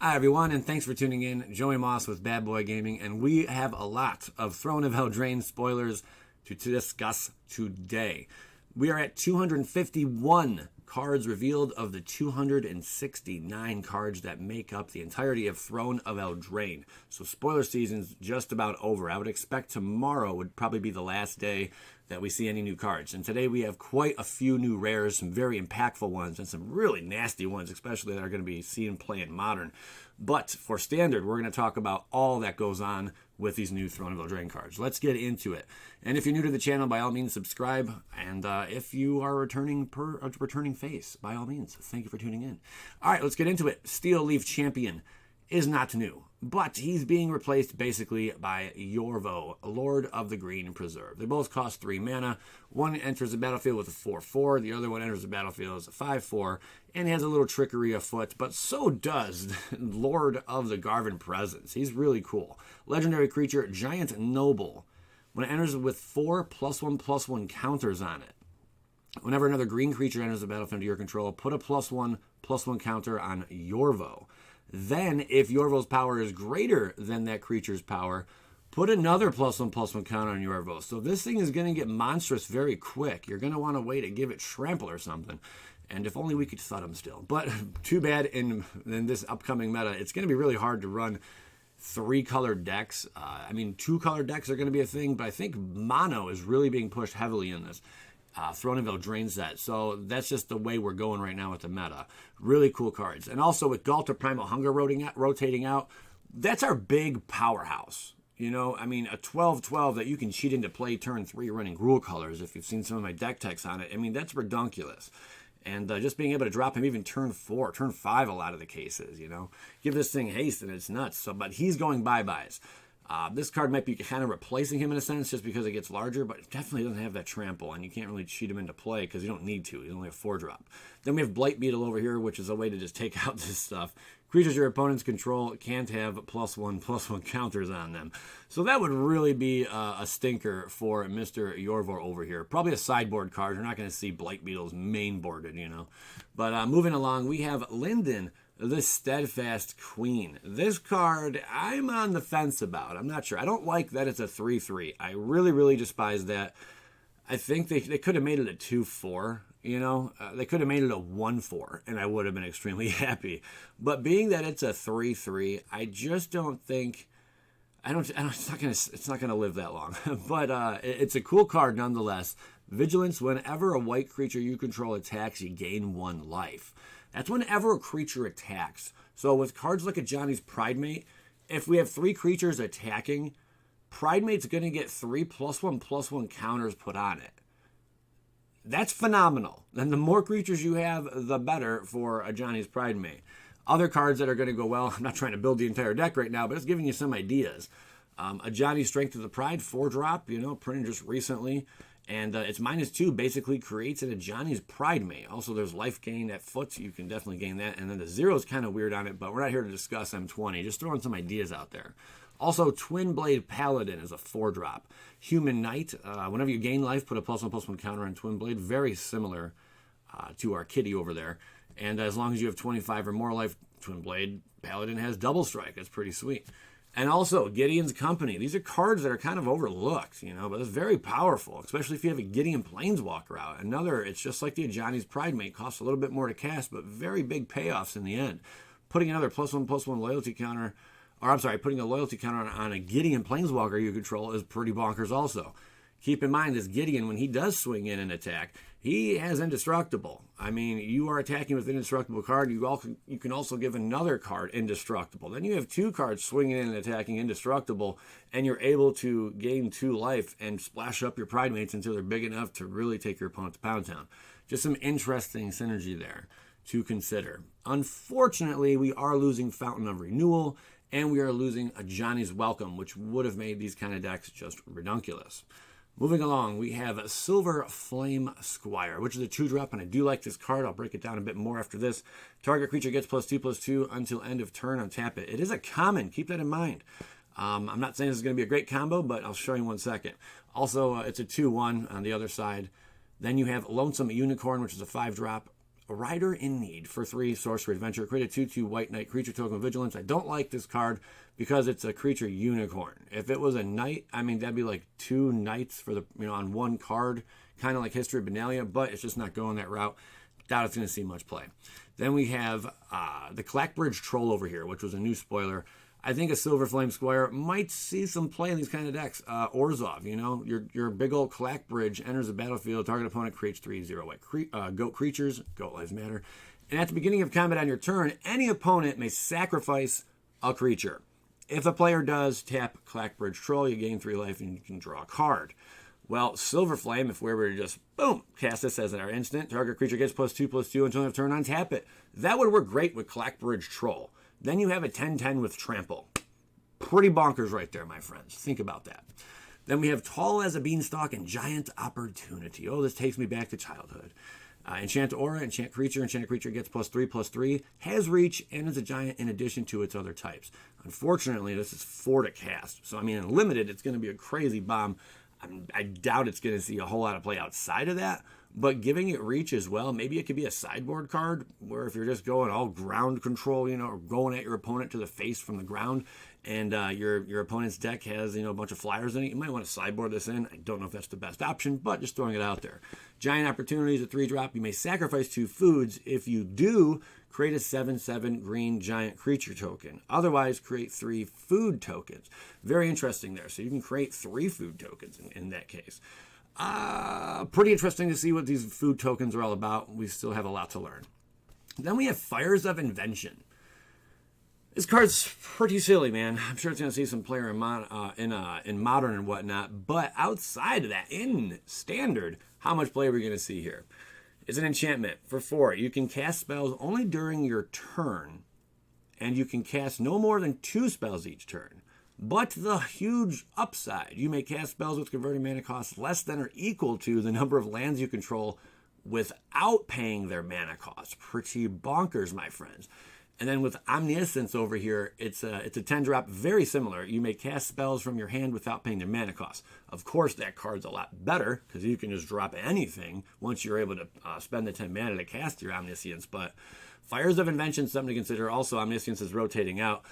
Hi, everyone, and thanks for tuning in. Joey Moss with Bad Boy Gaming, and we have a lot of Throne of Eldraine spoilers to discuss today. We are at 251 cards revealed of the 269 cards that make up the entirety of Throne of Eldraine. So spoiler season's just about over. I would expect tomorrow would probably be the last day that we see any new cards. And today we have quite a few new rares, some very impactful ones, and some really nasty ones, especially that are going to be seen play in Modern. But for Standard, we're going to talk about all that goes on with these new Throne of Eldraine cards. Let's get into it. And if you're new to the channel, by all means, subscribe. And if you are a returning face, by all means, thank you for tuning in. All right, let's get into it. Steel Leaf Champion is not new, but he's being replaced basically by Yorvo, Lord of the Green Preserve. They both cost 3 mana. One enters the battlefield with a 4/4, the other one enters the battlefield as a 5/4, and has a little trickery afoot, but so does Lord of the Garvin Presence. He's really cool. Legendary creature, Giant Noble. When it enters with 4 +1/+1 counters on it. Whenever another green creature enters the battlefield under your control, put a +1/+1 counter on Yorvo. Then, if Yorvo's power is greater than that creature's power, put another +1/+1 counter on Yorvo. So this thing is going to get monstrous very quick. You're going to want to wait to give it Trample or something. And if only we could thud him still. But too bad in this upcoming meta, it's going to be really hard to run 3-color decks. 2-color decks are going to be a thing, but I think mono is really being pushed heavily in this Throne of Eldraine set. So that's just the way we're going right now with the meta. Really cool cards. And also with Galta Primal Hunger rotating out, that's our big powerhouse. You know, I mean, a 12/12 that you can cheat into play turn 3 running Gruul colors. If you've seen some of my deck techs on it, I mean, that's redonkulous. And just being able to drop him even turn 4, turn 5 a lot of the cases, you know. Give this thing haste and it's nuts. So, but he's going bye-byes. This card might be kind of replacing him in a sense just because it gets larger, but it definitely doesn't have that trample, and you can't really cheat him into play because you don't need to. He's only a 4-drop. Then we have Blight Beetle over here, which is a way to just take out this stuff. Creatures your opponents control can't have +1/+1 counters on them. So that would really be a stinker for Mr. Yorvo over here. Probably a sideboard card. You're not going to see Blight Beetles main boarded, you know. But moving along, we have Linden, the Steadfast Queen. This card, I'm on the fence about. I'm not sure. I don't like that it's a 3/3. I really, really despise that. I think they could have made it a 2/4, you know. They could have made it a 1/4, and I would have been extremely happy. But being that it's a 3/3, I just don't think... it's not gonna live that long. But it's a cool card nonetheless. Vigilance, whenever a white creature you control attacks, you gain 1 life. That's whenever a creature attacks. So with cards like a Johnny's Pridemate, if we have 3 creatures attacking, Pridemate's going to get 3 +1/+1 counters put on it. That's phenomenal. And the more creatures you have, the better for a Johnny's Pridemate. Other cards that are going to go well, I'm not trying to build the entire deck right now, but it's giving you some ideas. A Johnny's Strength of the Pride, 4-drop, you know, printed just recently. And it's -2, basically creates it a Johnny's Pridemate. Also, there's life gain at foot. You can definitely gain that. And then the 0 is kind of weird on it, but we're not here to discuss M20. Just throwing some ideas out there. Also, Twin Blade Paladin is a 4-drop. Human Knight, whenever you gain life, put a +1/+1 counter on Twin Blade. Very similar to our kitty over there. And as long as you have 25 or more life, Twin Blade Paladin has Double Strike. That's pretty sweet. And also, Gideon's Company. These are cards that are kind of overlooked, you know, but it's very powerful, especially if you have a Gideon Planeswalker out. It's just like the Johnny's Pridemate. Costs a little bit more to cast, but very big payoffs in the end. Putting another +1/+1 loyalty counter, putting a loyalty counter on a Gideon Planeswalker you control is pretty bonkers also. Keep in mind, this Gideon, when he does swing in and attack, he has Indestructible. I mean, you are attacking with an Indestructible card. You can also give another card Indestructible. Then you have 2 cards swinging in and attacking Indestructible, and you're able to gain 2 life and splash up your Pridemates until they're big enough to really take your opponent to Pound Town. Just some interesting synergy there to consider. Unfortunately, we are losing Fountain of Renewal, and we are losing a Johnny's Welcome, which would have made these kind of decks just redonkulous. Moving along, we have Silver Flame Squire, which is a 2-drop, and I do like this card. I'll break it down a bit more after this. Target creature gets +2/+2 until end of turn. Untap it. It is a common. Keep that in mind. I'm not saying this is going to be a great combo, but I'll show you in 1 second. Also, it's a 2/1 on the other side. Then you have Lonesome Unicorn, which is a 5-drop. A Rider in Need for 3 Sorcery Adventure. Create a 2/2 White Knight creature token with Vigilance. I don't like this card because it's a creature unicorn. If it was a knight, I mean, that'd be like 2 knights for the, on one card, kind of like History of Benalia, but it's just not going that route. Doubt it's going to see much play. Then we have the Clackbridge Troll over here, which was a new spoiler. I think a Silver Flame Squire might see some play in these kind of decks. Orzhov, your big old Clackbridge enters the battlefield. Target opponent creates 3/0 white goat creatures. Goat lives matter. And at the beginning of combat on your turn, any opponent may sacrifice a creature. If a player does, tap Clackbridge Troll, you gain 3 life and you can draw a card. Well, Silver Flame, if we were to just, boom, cast this as our instant, target creature gets +2/+2 until end of turn, untap it. That would work great with Clackbridge Troll. Then you have a 10/10 with Trample. Pretty bonkers right there, my friends. Think about that. Then we have Tall as a Beanstalk and Giant Opportunity. Oh, this takes me back to childhood. Enchant Aura, enchant creature gets +3/+3, has reach, and is a giant in addition to its other types. Unfortunately, this is 4 to cast. So, in limited, it's going to be a crazy bomb. I doubt it's going to see a whole lot of play outside of that, but giving it reach as well, maybe it could be a sideboard card where if you're just going all ground control, or going at your opponent to the face from the ground, and your opponent's deck has, a bunch of flyers in it, you might want to sideboard this in. I don't know if that's the best option, but just throwing it out there. Giant Opportunity is a 3-drop. You may sacrifice 2 foods. If you do, create a 7/7 green giant creature token. Otherwise, create 3 food tokens. Very interesting there. So you can create 3 food tokens in that case. Pretty interesting to see what these food tokens are all about. We still have a lot to learn. Then we have Fires of Invention. This card's pretty silly, man. I'm sure it's going to see some player in Modern and whatnot. But outside of that, in Standard, how much play are we going to see here? It's an enchantment for 4. You can cast spells only during your turn, and you can cast no more than 2 spells each turn. But the huge upside, you may cast spells with converting mana costs less than or equal to the number of lands you control without paying their mana cost. Pretty bonkers, my friends. And then with Omniscience over here, it's a 10-drop, very similar. You may cast spells from your hand without paying their mana cost. Of course, that card's a lot better because you can just drop anything once you're able to spend the 10 mana to cast your Omniscience. But Fires of Invention is something to consider. Also, Omniscience is rotating out.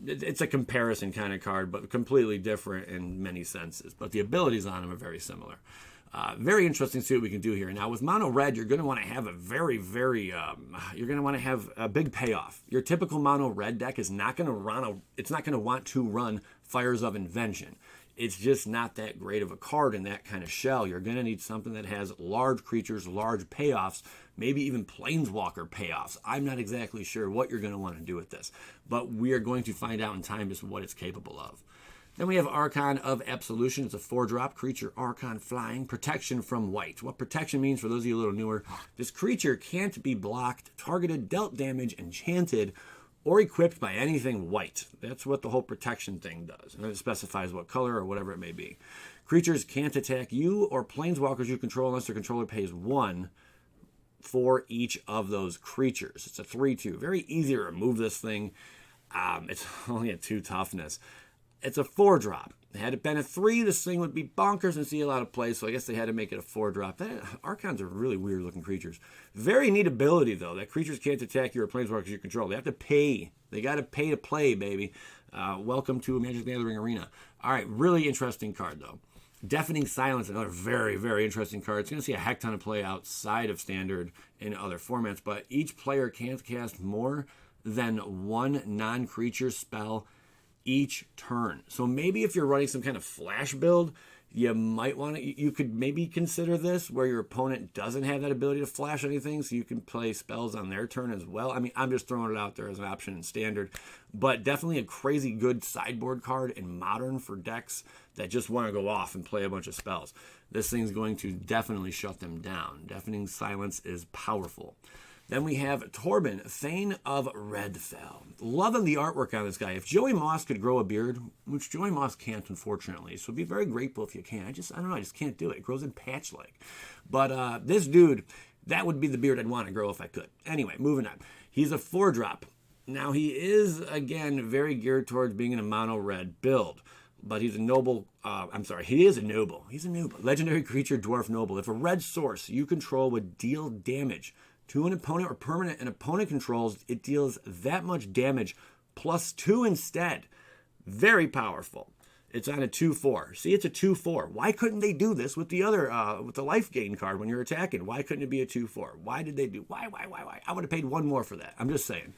It's a comparison kind of card, but completely different in many senses. But the abilities on them are very similar. Very interesting to see what we can do here. Now, with mono red, you're going to want to have a you're going to want to have a big payoff. Your typical mono red deck is not going to want to run Fires of Invention. It's just not that great of a card in that kind of shell. You're going to need something that has large creatures, large payoffs, maybe even Planeswalker payoffs. I'm not exactly sure what you're going to want to do with this, but we are going to find out in time just what it's capable of. Then we have Archon of Absolution. It's a 4-drop creature, Archon flying, protection from white. What protection means, for those of you a little newer, this creature can't be blocked, targeted, dealt damage, enchanted, or equipped by anything white. That's what the whole protection thing does. And it specifies what color or whatever it may be. Creatures can't attack you or planeswalkers you control unless their controller pays 1 for each of those creatures. It's a 3/2. Very easy to remove this thing. It's only a 2 toughness. It's a 4-drop. Had it been a 3, this thing would be bonkers and see a lot of play, so I guess they had to make it a 4-drop. Archons are really weird-looking creatures. Very neat ability, though, that creatures can't attack you or planeswalkers you control. They have to pay. They got to pay to play, baby. Welcome to Magic the Gathering Arena. All right, really interesting card, though. Deafening Silence, another very, very interesting card. It's going to see a heck ton of play outside of Standard in other formats, but each player can't cast more than 1 non-creature spell each turn. So maybe if you're running some kind of flash build, you might want to, you could maybe consider this where your opponent doesn't have that ability to flash anything, so you can play spells on their turn as well. I mean, I'm just throwing it out there as an option in Standard, but definitely a crazy good sideboard card in Modern for decks that just want to go off and play a bunch of spells. This thing's going to definitely shut them down. Deafening Silence is powerful. Then we have Torben, Thane of Redfell. Loving the artwork on this guy. If Joey Moss could grow a beard, which Joey Moss can't, unfortunately, so be very grateful if you can. I don't know, I just can't do it. It grows in patch-like. But this dude, that would be the beard I'd want to grow if I could. Anyway, moving on. He's a 4-drop. Now, he is, again, very geared towards being in a mono-red build. But he's a noble, he is a noble. He's a noble. Legendary creature, dwarf noble. If a red source you control would deal damage to an opponent or permanent an opponent controls, it deals that much damage +2 instead. Very powerful. It's on a 2/4. See, it's a 2/4. Why couldn't they do this with the other, with the life gain card when you're attacking? Why couldn't it be a 2/4? Why did they do? Why? I would have paid 1 more for that. I'm just saying.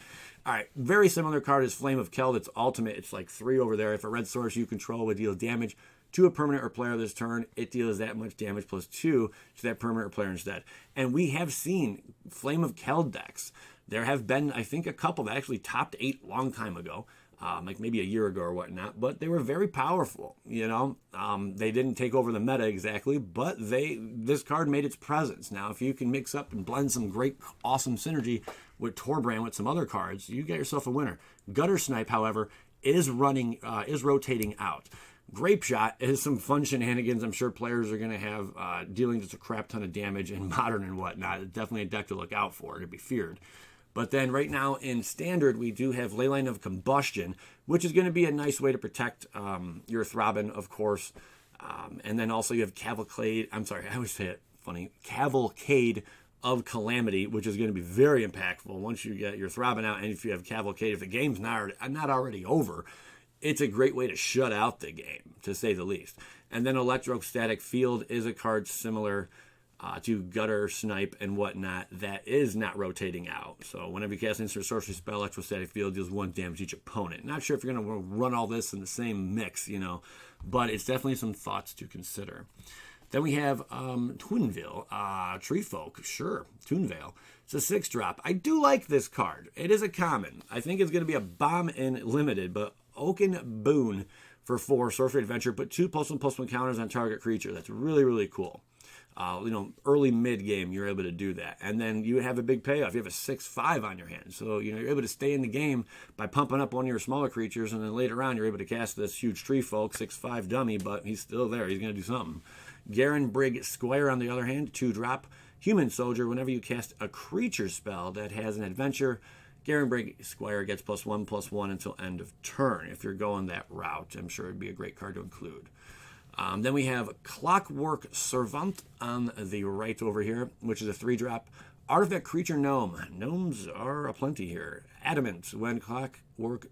All right, very similar card is Flame of Keld. It's ultimate. It's like 3 over there. If a red source you control would deal damage to a permanent or player this turn, it deals that much damage +2 to that permanent or player instead. And we have seen Flame of Keld decks. There have been, I think, a couple that actually topped 8 long time ago. Like maybe a year ago or whatnot, but they were very powerful. They didn't take over the meta exactly, but this card made its presence. Now, if you can mix up and blend some great, awesome synergy with Torbrand with some other cards, you get yourself a winner. Gutter Snipe, however, is rotating out. Grape Shot is some fun shenanigans. I'm sure players are going to have dealing just a crap ton of damage in Modern and whatnot. It's definitely a deck to look out for, to be feared. But then right now in Standard, we do have Leyline of Combustion, which is going to be a nice way to protect your Throbbing, of course. And then also you have Cavalcade. I'm sorry, I always say it funny. Cavalcade of Calamity, which is going to be very impactful once you get your Throbbing out. And if you have Cavalcade, if the game's not already over, it's a great way to shut out the game, to say the least. And then Electrostatic Field is a card similar to Gutter, Snipe, and whatnot that is not rotating out. So whenever you cast instant sorcery spell, Electrostatic Field deals 1 damage to each opponent. Not sure if you're going to run all this in the same mix, but it's definitely some thoughts to consider. Then we have Twinville, Treefolk, sure, Toonvale. It's a 6-drop. I do like this card. It is a common. I think it's going to be a bomb in limited, but Oaken Boon for 4, Sorcery Adventure, put 2 +1/+1 counters on target creature. That's really, really cool. Early mid game, you're able to do that. And then you have a big payoff. You have a 6/5 on your hand. So, you're able to stay in the game by pumping up one of your smaller creatures. And then later on, you're able to cast this huge Treefolk, 6/5 dummy, but he's still there. He's going to do something. Garen Brigg Squire, on the other hand, 2-drop. Human Soldier, whenever you cast a creature spell that has an adventure, Garen Brigg Squire gets +1/+1 until end of turn. If you're going that route, I'm sure it'd be a great card to include. Then we have Clockwork Servant on the right over here, which is a 3-drop. Artifact Creature Gnome. Gnomes are aplenty here. Adamant. When Clockwork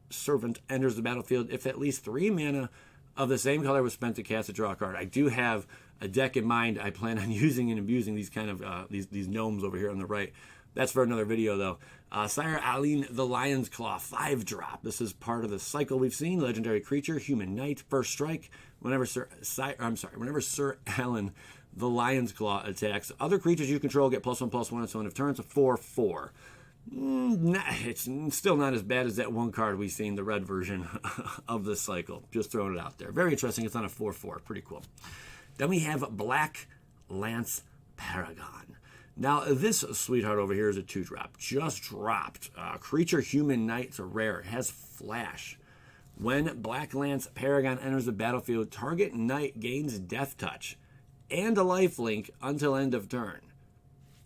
Servant enters the battlefield, if at least 3 mana of the same color was spent to cast a draw card. I do have a deck in mind. I plan on using and abusing these kind of these gnomes over here on the right. That's for another video, though. Sire Aline the Lion's Claw, 5-drop. This is part of the cycle we've seen. Legendary creature, Human Knight, first strike. Whenever Sir Alan the Lion's Claw attacks, other creatures you control get +1/+1 until end of turn. It's a 4/4. It's still not as bad as that one card we've seen, the red version of this cycle. Just throwing it out there. Very interesting. It's on a 4/4. Pretty cool. Then we have Black Lance Paragon. Now, this sweetheart over here is a 2-drop. Just dropped. Creature Human Knight. It's a rare. It has flash. When Black Lance Paragon enters the battlefield, target knight gains Death Touch and a lifelink until end of turn.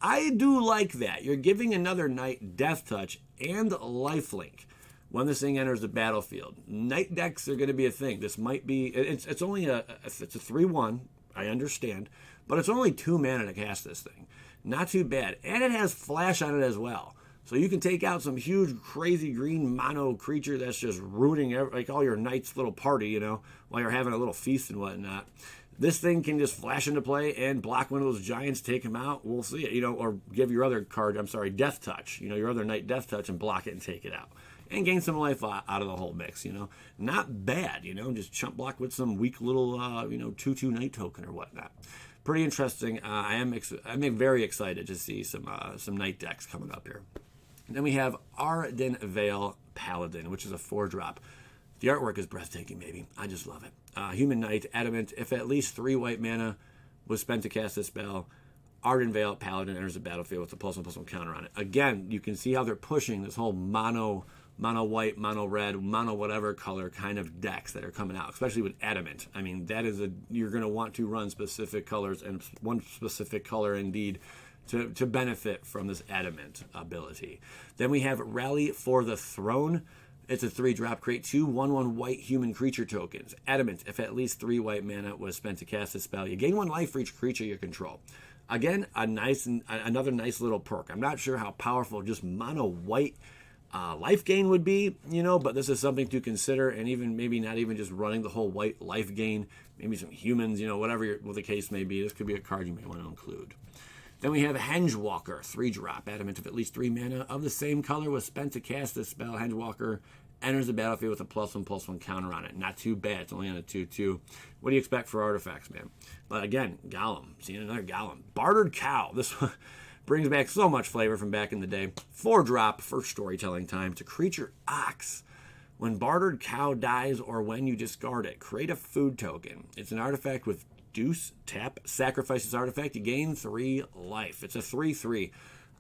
I do like that. You're giving another knight Death Touch and lifelink when this thing enters the battlefield. Knight decks are going to be a thing. This might be. It's only it's a 3/1. I understand, but it's only 2 mana to cast this thing. Not too bad, and it has flash on it as well. So you can take out some huge, crazy green mono creature that's just ruining like all your knight's little party, while you're having a little feast and whatnot. This thing can just flash into play and block one of those giants, take him out. We'll see it, or give your other card, Death Touch, your other knight Death Touch and block it and take it out. And gain some life out of the whole mix, Not bad, just chump block with some weak little, 2/2 knight token or whatnot. Pretty interesting. I'm very excited to see some knight decks coming up here. Then we have Arden Vale Paladin, which is a 4-drop. The artwork is breathtaking, baby. I just love it. Human Knight, Adamant. If at least 3 white mana was spent to cast this spell, Arden Vale Paladin enters the battlefield with a +1/+1 counter on it. Again, you can see how they're pushing this whole mono white, mono red, mono whatever color kind of decks that are coming out, especially with Adamant. I mean, you're going to want to run specific colors and one specific color indeed to benefit from this Adamant ability. Then we have Rally for the Throne. It's a 3-drop. Create 2 1/1 white human creature tokens. Adamant. If at least 3 white mana was spent to cast this spell, you gain 1 life for each creature you control. Again, another nice little perk. I'm not sure how powerful just mono white life gain would be, but this is something to consider, and even maybe not even just running the whole white life gain, maybe some humans, whatever the case may be. This could be a card you may want to include. Then we have Hengewalker, 3-drop, adamant of at least 3 mana of the same color was spent to cast this spell. Hengewalker enters the battlefield with a +1/+1 counter on it. Not too bad. It's only on a 2/2. What do you expect for artifacts, man? But again, Golem. Seeing another Golem. Bartered Cow. This one brings back so much flavor from back in the day. 4-drop for storytelling time. To creature Ox. When Bartered Cow dies or when you discard it, create a food token. It's an artifact with Deuce, tap, sacrifice this artifact, you gain 3 life. It's a 3/3.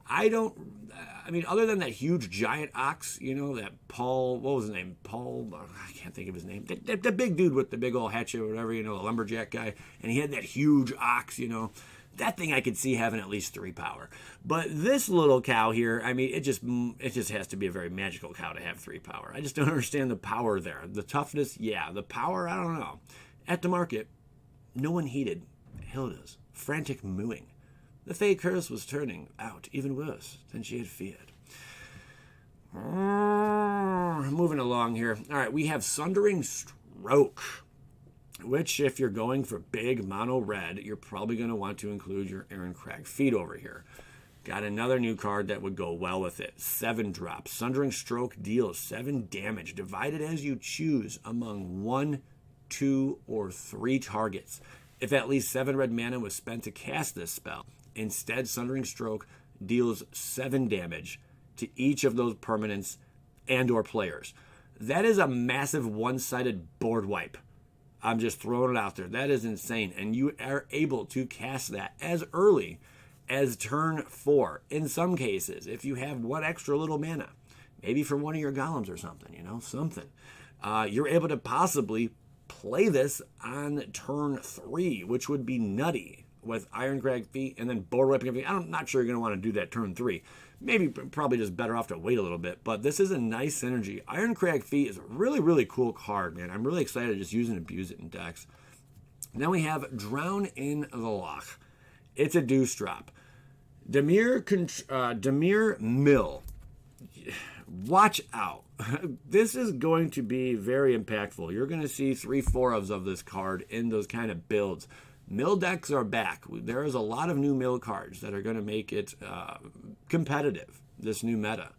Other than that huge giant ox, that Paul, what was his name? Paul, I can't think of his name. The big dude with the big old hatchet or whatever, the lumberjack guy. And he had that huge ox, That thing I could see having at least 3 power. But this little cow here, it just has to be a very magical cow to have 3 power. I just don't understand the power there. The toughness, yeah. The power, I don't know. At the market, no one heeded Hilda's frantic mooing. The Fey curse was turning out even worse than she had feared. Moving along here. All right, we have Sundering Stroke, which if you're going for big mono red, you're probably going to want to include your Ironcrag Feet over here. Got another new card that would go well with it. 7-drop. Sundering Stroke deals 7 damage, divided as you choose among 1, 2, or 3 targets. If at least 7 red mana was spent to cast this spell, instead Sundering Stroke deals 7 damage to each of those permanents and or players. That is a massive one-sided board wipe. I'm just throwing it out there. That is insane. And you are able to cast that as early as turn 4. In some cases, if you have 1 extra little mana, maybe from one of your golems or something, you're able to possibly play this on turn 3, which would be nutty with Ironcrag Feet and then board wiping everything. I'm not sure you're going to want to do that turn 3. Probably just better off to wait a little bit. But this is a nice synergy. Ironcrag Feet is a really, really cool card, man. I'm really excited to just use and abuse it in decks. Then we have Drown in the Loch. It's a deuce drop. Damir Mill. Watch out. This is going to be very impactful. You're going to see 3/4 of this card in those kind of builds. Mill decks are back. There is a lot of new mill cards that are going to make it competitive, this new meta.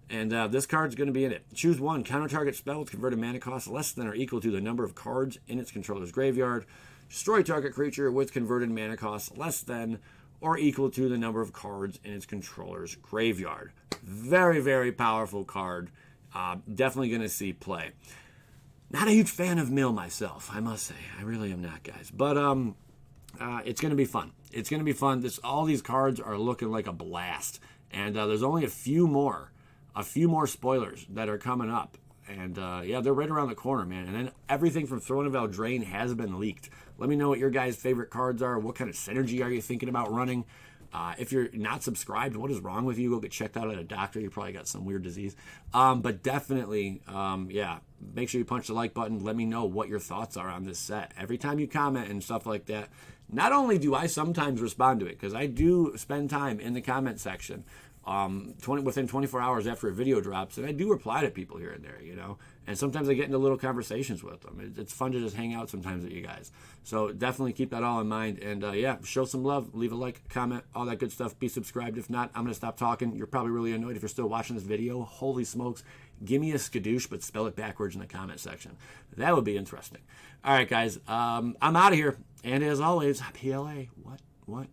And this card's going to be in it. Choose 1. Counter target spell with converted mana cost less than or equal to the number of cards in its controller's graveyard. Destroy target creature with converted mana cost less than or equal to the number of cards in its controller's graveyard. Very, very powerful card. Definitely going to see play. Not a huge fan of mill myself, I must say. I really am not, guys. But it's going to be fun. It's going to be fun. All these cards are looking like a blast. And there's only a few more spoilers that are coming up. And they're right around the corner, man. And then everything from Throne of Eldraine has been leaked. Let me know what your guys' favorite cards are. What kind of synergy are you thinking about running? If you're not subscribed, what is wrong with you? Go get checked out at a doctor. You probably got some weird disease. But definitely, make sure you punch the like button. Let me know what your thoughts are on this set. Every time you comment and stuff like that, not only do I sometimes respond to it, because I do spend time in the comment section within 24 hours after a video drops, and I do reply to people here and there, and sometimes I get into little conversations with them. It's fun to just hang out sometimes with you guys. So definitely keep that all in mind, and show some love, leave a like, comment, all that good stuff. Be subscribed. If not, I'm going to stop talking. You're probably really annoyed if you're still watching this video. Holy smokes. Give me a skadoosh, but spell it backwards in the comment section. That would be interesting. All right, guys, I'm out of here, and as always, PLA, what?